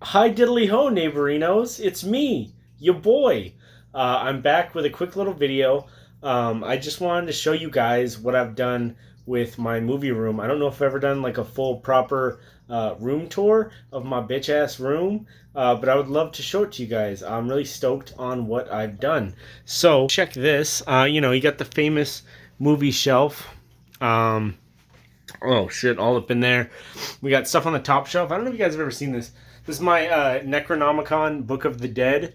Hi diddly ho, neighborinos. It's me, your boy. I'm back with a quick little video. I just wanted to show you guys what I've done with my movie room. I don't know if I've ever done like a full proper room tour of my bitch ass room, but I would love to show it to you guys. I'm really stoked on what I've done. So check this. You got the famous movie shelf. Um, oh shit, all up in there. We got stuff on the top shelf. I don't know if you guys have ever seen this. This is my Necronomicon Book of the Dead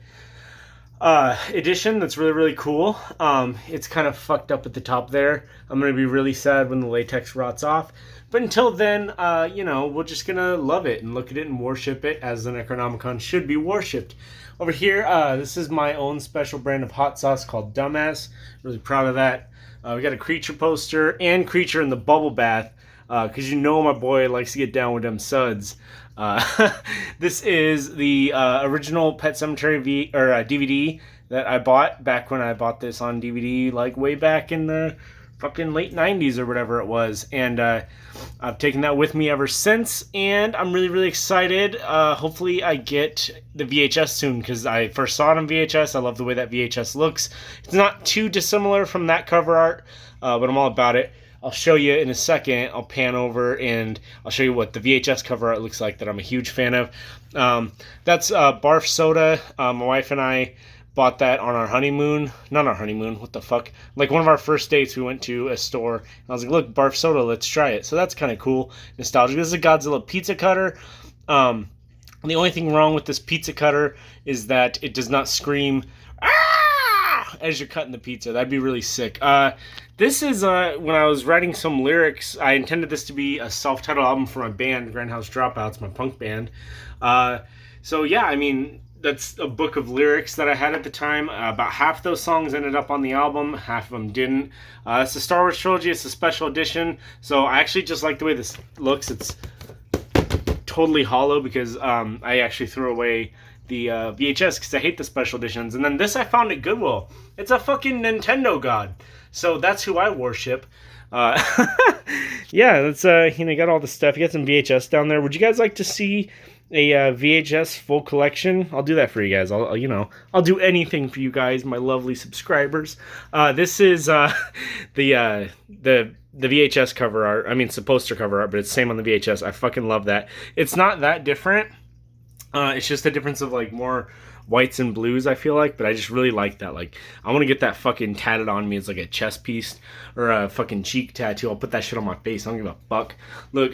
edition. That's really, really cool. It's kind of fucked up at the top there. I'm going to be really sad when the latex rots off. But until then, we're just going to love it and look at it and worship it as the Necronomicon should be worshipped. Over here, this is my own special brand of hot sauce called Dumbass. Really proud of that. We got a Creature poster and Creature in the bubble bath. Because my boy likes to get down with them suds. This is the original Pet Cemetery DVD that I bought back when I bought this on DVD, like way back in the fucking late 90s or whatever it was. And I've taken that with me ever since, and I'm really, really excited. Hopefully I get the VHS soon, because I first saw it on VHS. I love the way that VHS looks. It's not too dissimilar from that cover art, but I'm all about it. I'll show you in a second. I'll pan over and I'll show you what the VHS cover art looks like that I'm a huge fan of. That's Barf Soda. My wife and I bought that on our honeymoon. Not our honeymoon, what the fuck? Like one of our first dates, we went to a store. And I was like, look, Barf Soda, let's try it. So that's kind of cool. Nostalgic. This is a Godzilla pizza cutter. The only thing wrong with this pizza cutter is that it does not scream as you're cutting the pizza. That'd be really sick. This is when I was writing some lyrics. I intended this to be a self-titled album for my band, Grindhouse Dropouts, my punk band. So yeah, I mean, that's a book of lyrics that I had at the time. About half those songs ended up on the album, half of them didn't. It's the Star Wars trilogy. It's a special edition. So I actually just like the way this looks. It's totally hollow because I actually threw away the VHS because I hate the special editions. And then this I found at Goodwill. It's a fucking Nintendo god. So that's who I worship. Yeah, that's got all the stuff. You got some VHS down there. Would you guys like to see a VHS full collection? I'll do that for you guys. I'll do anything for you guys, my lovely subscribers. This is the VHS cover art. I mean, it's the poster cover art, but it's the same on the VHS. I fucking love that. It's not that different. It's just a difference of like more whites and blues, I feel like, but I just really like that. Like, I want to get that fucking tatted on me as like a chest piece or a fucking cheek tattoo. I'll put that shit on my face. I don't give a fuck. Look,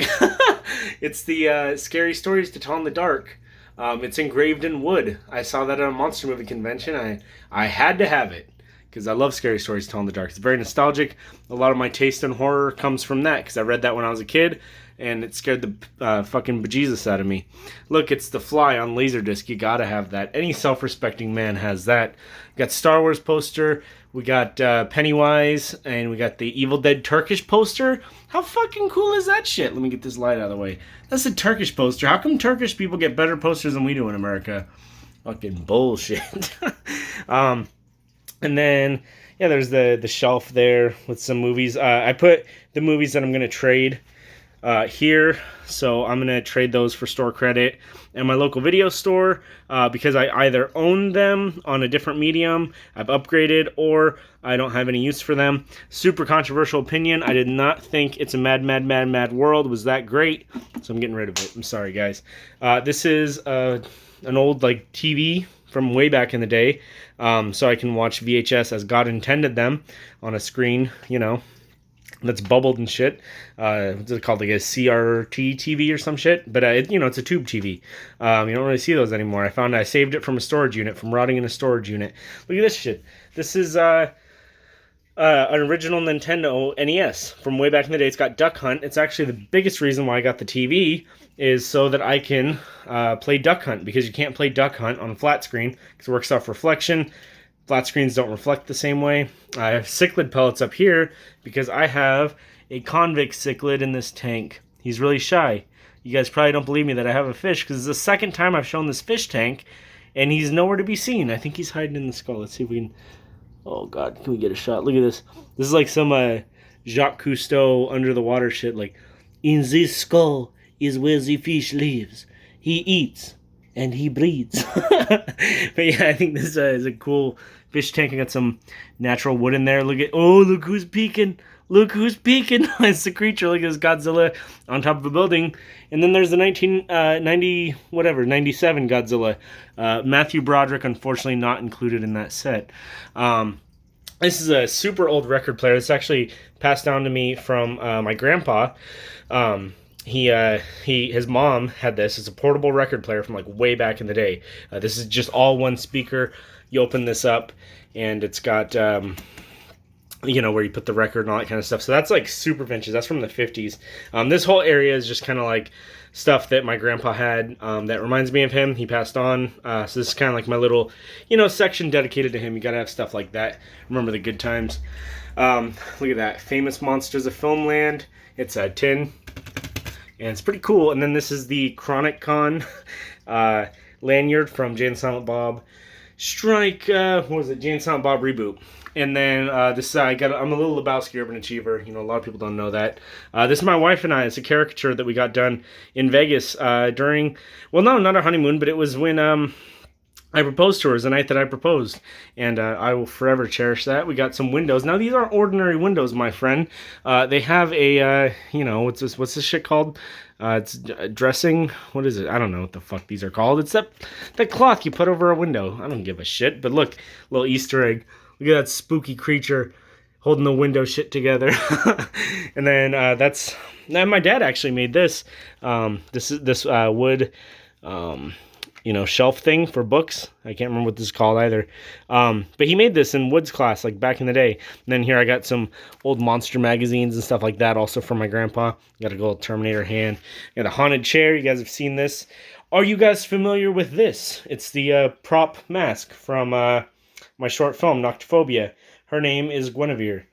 it's the Scary Stories to Tell in the Dark. It's engraved in wood. I saw that at a monster movie convention. I had to have it because I love Scary Stories to Tell in the Dark. It's very nostalgic. A lot of my taste in horror comes from that because I read that when I was a kid, and it scared the fucking bejesus out of me. Look, it's The Fly on Laserdisc. You gotta have that. Any self-respecting man has that. Got Star Wars poster. We got Pennywise, and we got the Evil Dead Turkish poster. How fucking cool is that shit? Let me get this light out of the way. That's a Turkish poster. How come Turkish people get better posters than we do in America? Fucking bullshit. And then, yeah, there's the shelf there with some movies. I put the movies that I'm going to trade here. So I'm going to trade those for store credit and my local video store because I either own them on a different medium, I've upgraded, or I don't have any use for them. Super controversial opinion. I did not think It's a Mad World was that great, so I'm getting rid of it. I'm sorry, guys. This is an old like TV from way back in the day, so I can watch VHS as God intended them on a screen, that's bubbled and shit. What's it called? Like a CRT TV or some shit? But, it's a tube TV. You don't really see those anymore. I saved it from a storage unit, from rotting in a storage unit. Look at this shit. This is an original Nintendo NES from way back in the day. It's got Duck Hunt. It's actually the biggest reason why I got the TV is so that I can play Duck Hunt, because you can't play Duck Hunt on a flat screen because it works off reflection. Flat screens don't reflect the same way. I have cichlid pellets up here because I have a convict cichlid in this tank. He's really shy. You guys probably don't believe me that I have a fish because it's the second time I've shown this fish tank and he's nowhere to be seen. I think he's hiding in the skull. Let's see if we can... Oh, God, can we get a shot? Look at this. This is like some Jacques Cousteau under the water shit. Like, in this skull is where the fish lives. He eats. and he breathes. But yeah, I think this is a cool fish tank. I got some natural wood in there. Look who's peeking. Look who's peeking. It's the creature. Look at this Godzilla on top of a building. And then there's the 97 Godzilla. Matthew Broderick, unfortunately, not included in that set. This is a super old record player. It's actually passed down to me from my grandpa. His mom had this. It's a portable record player from like way back in the day. This is just all one speaker. You open this up, and it's got where you put the record and all that kind of stuff. So that's like super vintage. That's from the 50s. This whole area is just kind of like stuff that my grandpa had that reminds me of him. He passed on. So this is kind of like my little, section dedicated to him. You got to have stuff like that. Remember the good times. Look at that. Famous Monsters of Filmland. It's a tin. And it's pretty cool. And then this is the Chronic Con lanyard from Jay and Silent Bob Strike. What was it? Jay and Silent Bob Reboot. And then this I'm a little Lebowski Urban Achiever. A lot of people don't know that. This is my wife and I. It's a caricature that we got done in Vegas during, well, no, not our honeymoon, but it was when I proposed to her. It was the night that I proposed. And I will forever cherish that. We got some windows. Now, these aren't ordinary windows, my friend. They have a, what's this shit called? It's dressing. What is it? I don't know what the fuck these are called. It's that cloth you put over a window. I don't give a shit. But look, little Easter egg. Look at that spooky creature holding the window shit together. And then my dad actually made this. This wood, shelf thing for books. I can't remember what this is called either. But he made this in Woods class, like back in the day. And then here I got some old monster magazines and stuff like that, also from my grandpa. Got a gold Terminator hand. Got a haunted chair. You guys have seen this. Are you guys familiar with this? It's the prop mask from my short film, Noctophobia. Her name is Guinevere.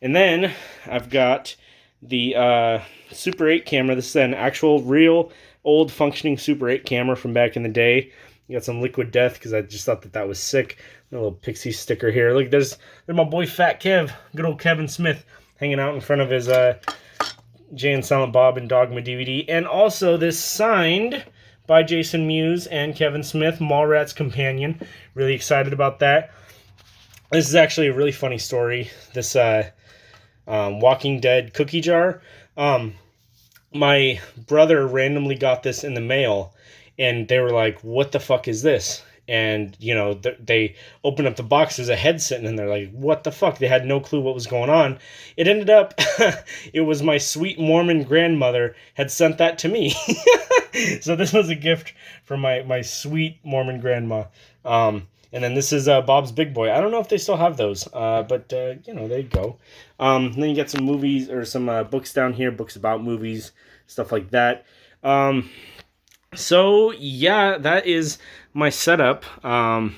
And then I've got the Super 8 camera. This is an actual, real, old functioning Super 8 camera from back in the day. You got some Liquid Death because I just thought that was sick. A little Pixie sticker here. Look, there's my boy Fat Kev, good old Kevin Smith, hanging out in front of his Jay and Silent Bob and Dogma DVD. And also this signed by Jason Mewes and Kevin Smith, Mallrats Companion. Really excited about that. This is actually a really funny story. This Walking Dead cookie jar. My brother randomly got this in the mail, and they were like, what the fuck is this? And, they opened up the box, there's a head sitting in there, like, what the fuck? They had no clue what was going on. It ended up, it was my sweet Mormon grandmother had sent that to me. So this was a gift from my sweet Mormon grandma. And then this is Bob's Big Boy. I don't know if they still have those, but, there you go. Then you get some movies, or some books down here, books about movies, stuff like that. So, yeah, that is my setup. All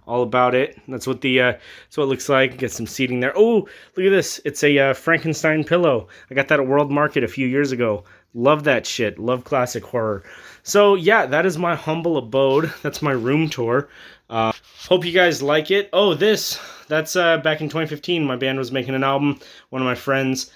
about it. That's what it looks like. Get some seating there. Oh, look at this. It's a Frankenstein pillow. I got that at World Market a few years ago. Love that shit. Love classic horror. So, yeah, that is my humble abode. That's my room tour. Hope you guys like it. Oh, that's back in 2015. My band was making an album. One of my friends,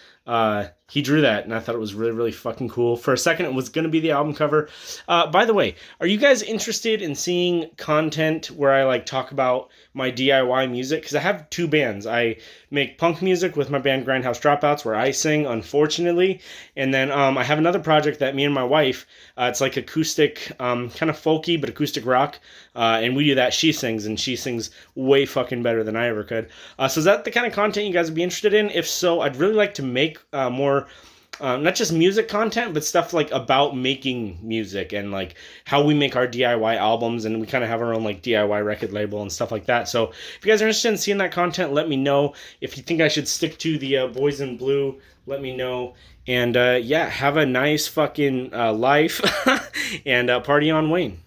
he drew that, and I thought it was really, really fucking cool. For a second, it was going to be the album cover. By the way, are you guys interested in seeing content where I talk about my DIY music? Because I have two bands. I make punk music with my band Grindhouse Dropouts, where I sing, unfortunately. And then I have another project that me and my wife, it's like acoustic, kind of folky, but acoustic rock. And we do that. She sings, and she sings way fucking better than I ever could. So is that the kind of content you guys would be interested in? If so, I'd really like to make more not just music content, but stuff about making music and how we make our DIY albums, and we kind of have our own DIY record label and stuff like that. So if you guys are interested in seeing that content, let me know. If you think I should stick to the Boys in Blue, let me know. And yeah, have a nice fucking life and party on, Wayne.